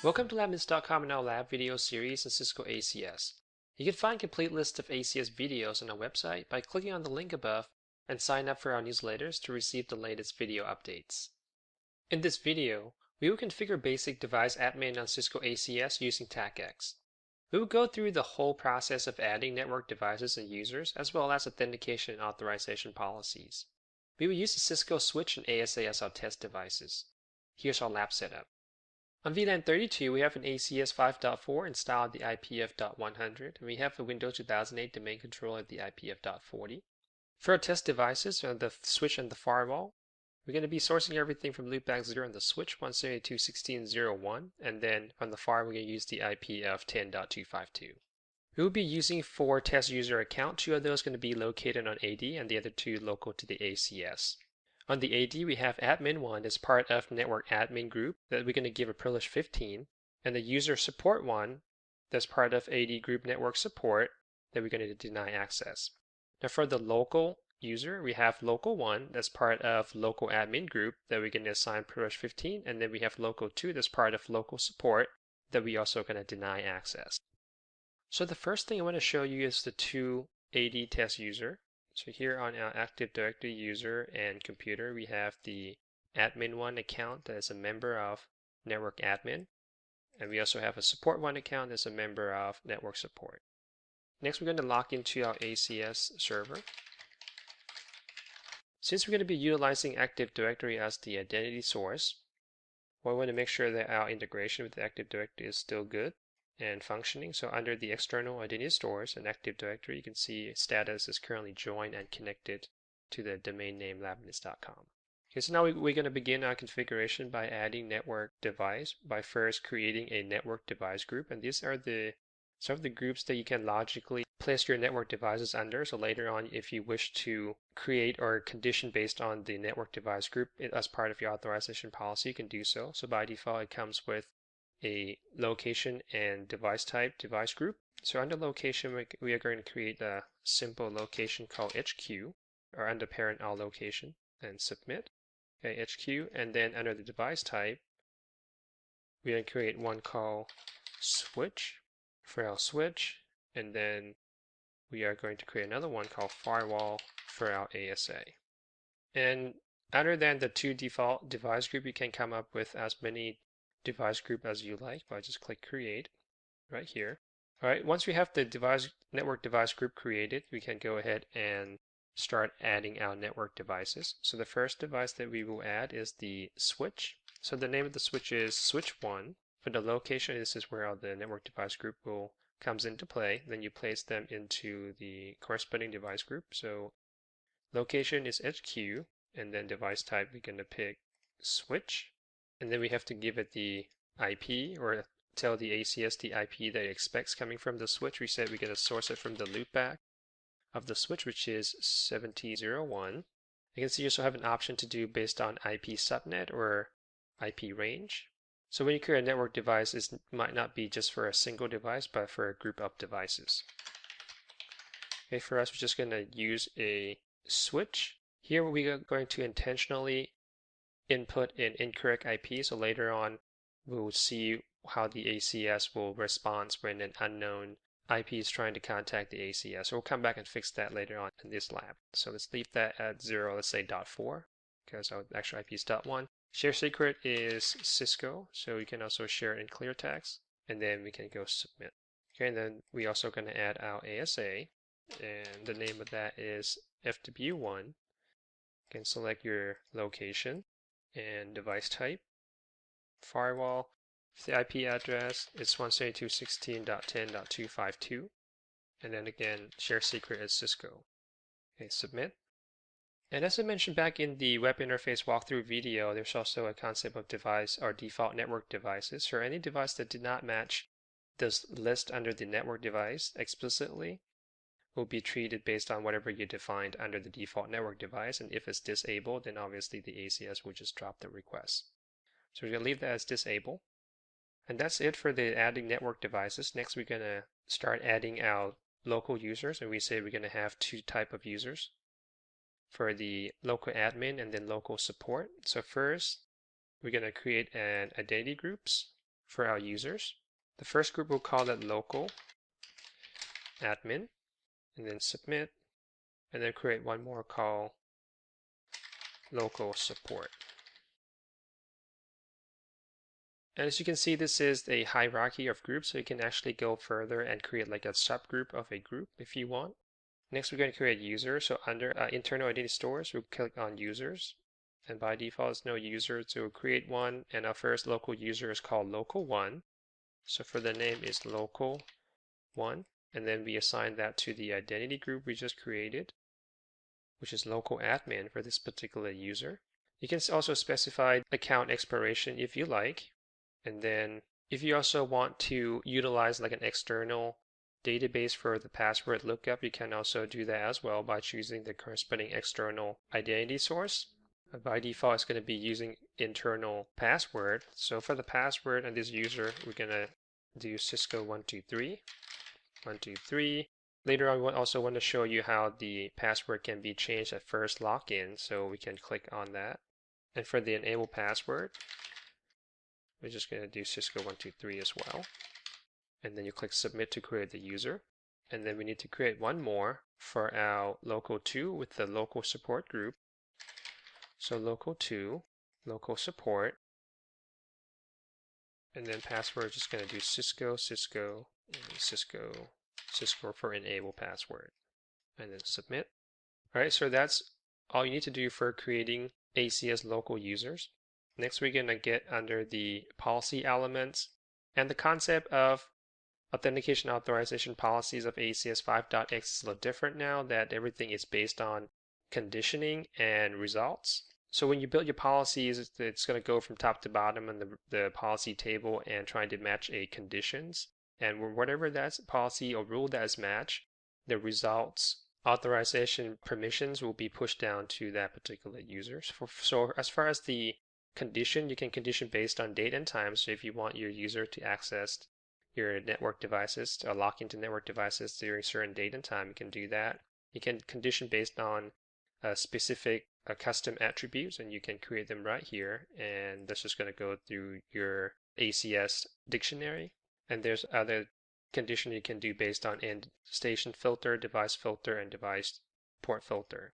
Welcome to LabMinutes.com and our lab video series in Cisco ACS. You can find a complete list of ACS videos on our website by clicking on the link above and sign up for our newsletters to receive the latest video updates. In this video, we will configure basic device admin on Cisco ACS using TACACS. We will go through the whole process of adding network devices and users, as well as authentication and authorization policies. We will use the Cisco switch and ASA as our test devices. Here's our lab setup. On VLAN 32, we have an ACS 5.4 installed at the IPF.100, and we have a Windows 2008 domain controller at the IPF.40. For our test devices, on the switch and the firewall, we're going to be sourcing everything from loopback 0 on the switch 172.16.0.1, and then on the firewall, we're going to use the IPF 10.252. We will be using 4 test user accounts. 2 of those are going to be located on AD, and the other 2 local to the ACS. On the AD, we have admin1 as part of network admin group that we're going to give a privilege 15, and the user support one that's part of AD group network support that we're going to deny access. Now for the local user, we have local 1 that's part of local admin group that we're going to assign privilege 15, and then we have local 2 that's part of local support that we also going to deny access. So the first thing I want to show you is the 2 AD test user. So here on our Active Directory user and computer, we have the admin1 account that is a member of network admin. And we also have a support1 account that's a member of network support. Next, we're going to log into our ACS server. Since we're going to be utilizing Active Directory as the identity source, we want to make sure that our integration with the Active Directory is still good and functioning. So under the external identity stores and Active Directory, you can see status is currently joined and connected to the domain name LabMinutes.com. Okay, so now we're going to begin our configuration by adding network device by first creating a network device group, and these are some of the groups that you can logically place your network devices under. So later on, if you wish to create or condition based on the network device group as part of your authorization policy, you can do so. So by default, it comes with a location and device type device group. So under location, we are going to create a simple location called HQ, or under parent all location, and submit. Okay, HQ, and then under the device type, we are going to create one called switch for our switch, and then we are going to create another one called firewall for our ASA. And other than the 2 default device group, you can come up with as many device group as you like by just click create right here. All right, once we have the network device group created, we can go ahead and start adding our network devices. So the first device that we will add is the switch. So the name of the switch is switch 1. For the location, this is where the network device group comes into play. Then you place them into the corresponding device group. So location is HQ, and then device type, we're going to pick switch. And then we have to give it the IP, or tell the ACS the IP that it expects coming from the switch. We said we're going to source it from the loopback of the switch, which is 70.0.1. You can see you also have an option to do based on IP subnet or IP range. So when you create a network device, it might not be just for a single device, but for a group of devices. Okay, for us, we're just going to use a switch. Here we are going to intentionally input an incorrect IP, so later on we'll see how the ACS will respond when an unknown IP is trying to contact the ACS. So we'll come back and fix that later on in this lab. So let's leave that at 0, let's say .4, because our actual IP is .1. Share secret is Cisco, so we can also share it in clear text, and then we can go submit. Okay, and then we also going to add our ASA, and the name of that is FW1. You can select your location and device type. Firewall, the IP address is 172.16.10.252, and then again, share secret is Cisco. Okay, submit. And as I mentioned back in the web interface walkthrough video, there's also a concept of device or default network devices. For any device that did not match this list under the network device explicitly, will be treated based on whatever you defined under the default network device, and if it's disabled, then obviously the ACS will just drop the request. So we're going to leave that as disable. And that's it for the adding network devices. Next, we're going to start adding our local users, and we say we're going to have 2 types of users for the local admin and then local support. So first, we're going to create an identity groups for our users. The first group we'll call that local admin, and then submit, and then create one more called local support. And as you can see, this is a hierarchy of groups, so you can actually go further and create like a subgroup of a group if you want. Next, we're going to create users. So under internal identity stores, we'll click on users. And by default, it's no user, so we'll create one. And our first local user is called local1. So for the name is local1. And then we assign that to the identity group we just created, which is local admin for this particular user. You can also specify account expiration if you like. And then if you also want to utilize like an external database for the password lookup, you can also do that as well by choosing the corresponding external identity source. By default, it's going to be using internal password. So for the password and this user, we're going to do Cisco123. 123. Later on, we also want to show you how the password can be changed at first login. So we can click on that. And for the enable password, we're just going to do Cisco123 as well. And then you click submit to create the user. And then we need to create one more for our local 2 with the local support group. So local 2, local support. And then password, just going to do Cisco, and Cisco for enable password. And then submit. All right, so that's all you need to do for creating ACS local users. Next, we're going to get under the policy elements and the concept of authentication authorization policies of ACS 5.x is a little different now that everything is based on conditioning and results. So when you build your policies, it's going to go from top to bottom in the policy table and trying to match a conditions. And whatever that policy or rule that is matched, the results authorization permissions will be pushed down to that particular user. So as far as the condition, you can condition based on date and time. So if you want your user to access your network devices or lock into network devices during a certain date and time, you can do that. You can condition based on specific custom attributes, and you can create them right here. And this is going to go through your ACS dictionary. And there's other condition you can do based on end station filter, device filter, and device port filter.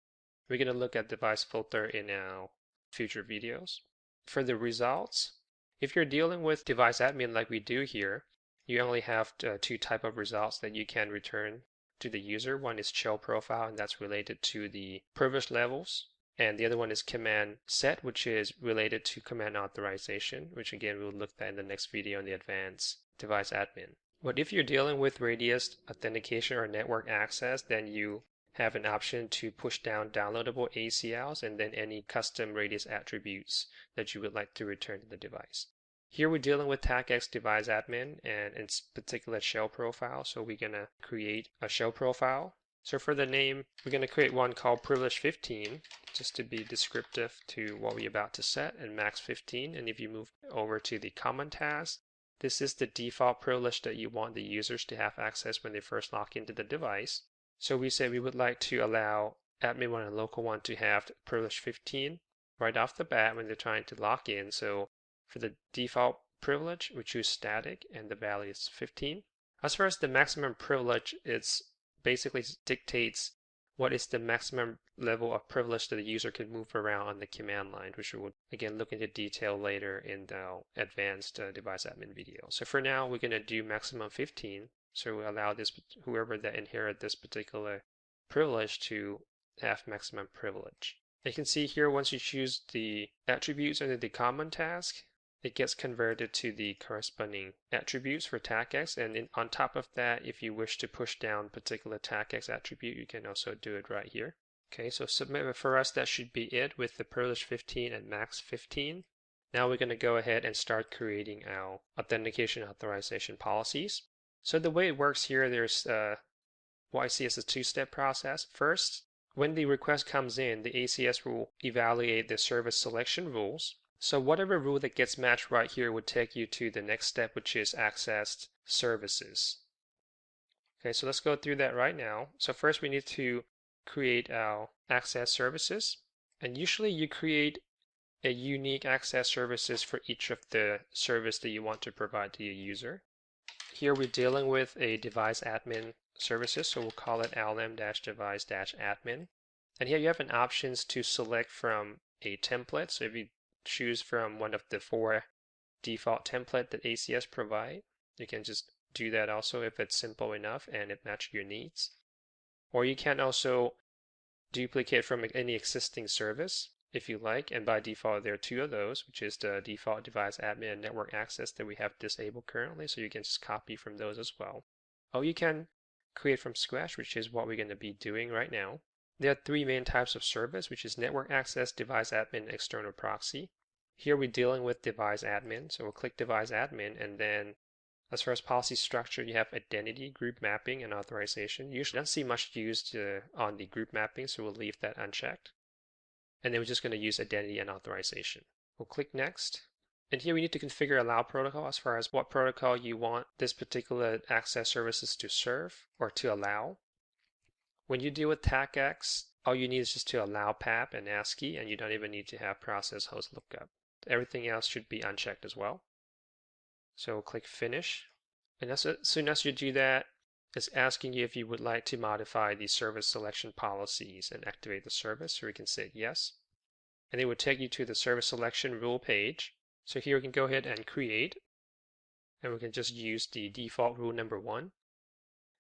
We're going to look at device filter in our future videos. For the results, if you're dealing with device admin like we do here, you only have two types of results that you can return to the user. One is shell profile, and that's related to the privilege levels. And the other one is command set, which is related to command authorization, which again, we'll look at in the next video on the advanced device admin. But if you're dealing with radius authentication or network access, then you have an option to push down downloadable ACLs and then any custom radius attributes that you would like to return to the device. Here we're dealing with TACACS device admin and in particular shell profile. So we're going to create a shell profile. So for the name, we're going to create one called privilege 15 just to be descriptive to what we're about to set, and max 15. And if you move over to the common task, this is the default privilege that you want the users to have access when they first log into the device. So we say we would like to allow admin 1 and local 1 to have privilege 15 right off the bat when they're trying to log in. So for the default privilege, we choose static and the value is 15. As far as the maximum privilege, it's basically dictates what is the maximum level of privilege that the user can move around on the command line, which we will again look into detail later in the advanced device admin video. So for now, we're going to do maximum 15. So we allow this whoever that inherit this particular privilege to have maximum privilege. You can see here once you choose the attributes under the common task, it gets converted to the corresponding attributes for TACACS. And on top of that, if you wish to push down particular TACACS attribute, you can also do it right here. Okay, so submit. For us, that should be it with the privilege 15 and max 15. Now we're going to go ahead and start creating our authentication authorization policies. So the way it works here, there's what I see as a two-step process. First, when the request comes in, the ACS will evaluate the service selection rules. So whatever rule that gets matched right here would take you to the next step, which is accessed services. Okay, so let's go through that right now. So first we need to create our access services. And usually you create a unique access services for each of the service that you want to provide to your user. Here we're dealing with a device admin services, so we'll call it lm-device-admin. And here you have an options to select from a template. So if you choose from one of the 4 default template that ACS provide, you can just do that also if it's simple enough and it matches your needs. Or you can also duplicate from any existing service if you like, and by default there are 2 of those, which is the default device admin and network access that we have disabled currently, so you can just copy from those as well. Or you can create from scratch, which is what we're going to be doing right now. There are 3 main types of service, which is network access, device admin, and external proxy. Here we're dealing with device admin, so we'll click device admin, and then as far as policy structure, you have identity, group mapping, and authorization. Usually don't see much used on the group mapping, so we'll leave that unchecked. And then we're just going to use identity and authorization. We'll click next. And here we need to configure allow protocol as far as what protocol you want this particular access services to serve or to allow. When you deal with TACACS, all you need is just to allow PAP and ASCII, and you don't even need to have process host lookup. Everything else should be unchecked as well. So we'll click finish. And as soon as you do that, it's asking you if you would like to modify the service selection policies and activate the service, so we can say yes. And it would take you to the service selection rule page. So here we can go ahead and create, and we can just use the default rule number 1.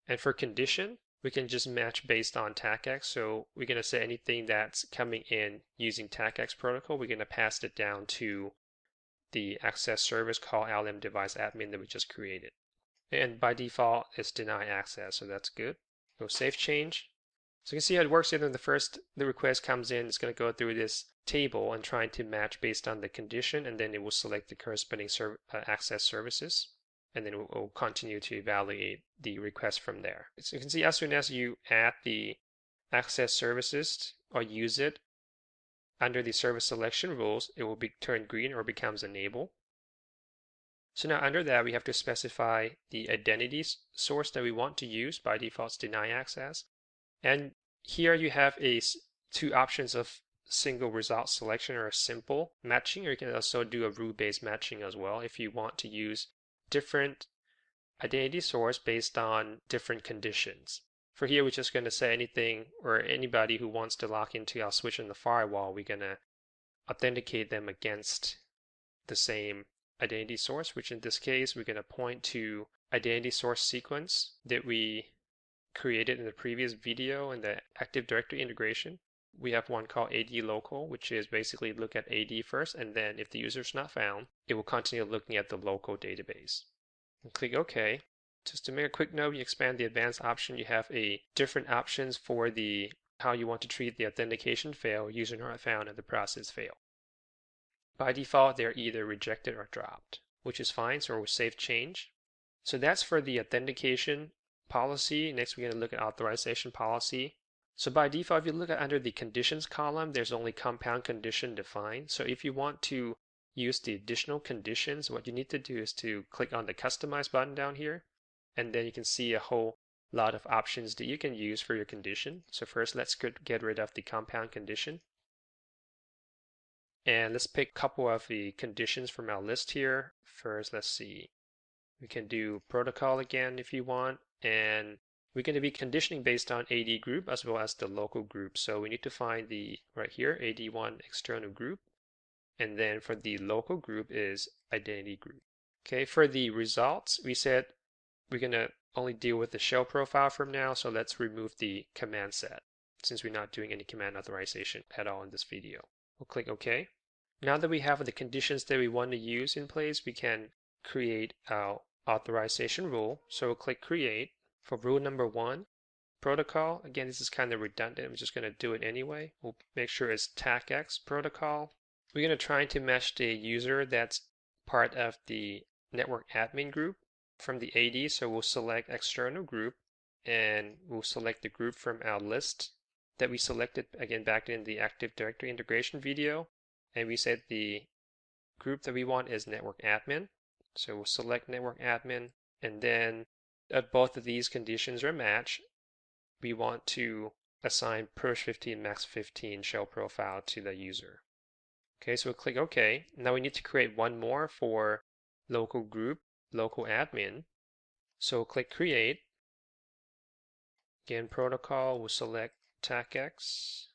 And for condition, we can just match based on TACACS. So we're going to say anything that's coming in using TACACS protocol, we're going to pass it down to the access service called lm-device-admin that we just created. And by default, it's deny access, so that's good. Go save change. So you can see how it works here. Then the request comes in, it's going to go through this table and trying to match based on the condition, and then it will select the corresponding access services, and then it will continue to evaluate the request from there. So you can see as soon as you add the access services or use it under the service selection rules, it will be turned green or becomes enable. So now under that, we have to specify the identity source that we want to use. By default, it's deny access. And here you have 2 options of single result selection or a simple matching, or you can also do a rule-based matching as well if you want to use different identity source based on different conditions. For here, we're just going to say anything or anybody who wants to log into our switch in the firewall, we're going to authenticate them against the same identity source, which in this case, we're going to point to identity source sequence that we created in the previous video in the Active Directory integration. We have one called AD local, which is basically look at AD first, and then if the user is not found, it will continue looking at the local database. And click OK. Just to make a quick note, you expand the advanced option, you have a different options for the how you want to treat the authentication fail, user not found, and the process fail. By default, they're either rejected or dropped, which is fine, so we'll save change. So that's for the authentication policy. Next, we're going to look at authorization policy. So by default, if you look at under the conditions column, there's only compound condition defined. So if you want to use the additional conditions, what you need to do is to click on the customize button down here, and then you can see a whole lot of options that you can use for your condition. So first, let's get rid of the compound condition. And let's pick a couple of the conditions from our list here. First, let's see. We can do protocol again if you want. And we're going to be conditioning based on AD group as well as the local group. So we need to find the, right here, AD1 external group. And then for the local group is identity group. Okay, for the results, we said we're going to only deal with the shell profile from now. So let's remove the command set since we're not doing any command authorization at all in this video. We'll click OK. Now that we have the conditions that we want to use in place, we can create our authorization rule. So we'll click create. For rule number 1, protocol, again, this is kind of redundant. I'm just going to do it anyway. We'll make sure it's TACACS protocol. We're going to try to match the user that's part of the network admin group from the AD. So we'll select external group, and we'll select the group from our list that we selected again back in the Active Directory integration video, and we said the group that we want is network admin. So we'll select network admin, and then if both of these conditions are matched, we want to assign purge 15 max 15 shell profile to the user. Okay, so we'll click OK. Now we need to create one more for local group, local admin. So we'll click Create. Again, protocol, we'll select TACACS.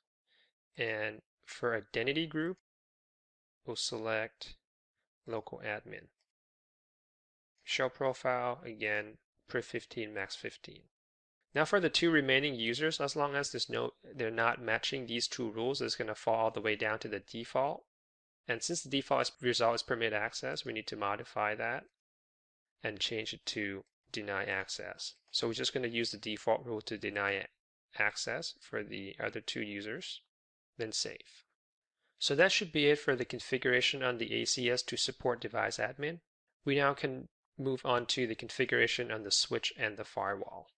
And for identity group, we'll select local admin. Show profile, again, per 15, max 15. Now for the two remaining users, as long as they're not matching these two rules, it's going to fall all the way down to the default. And since the default result is permit access, we need to modify that and change it to deny access. So we're just going to use the default rule to deny access for the other two users, then save. So that should be it for the configuration on the ACS to support device admin. We now can move on to the configuration on the switch and the firewall.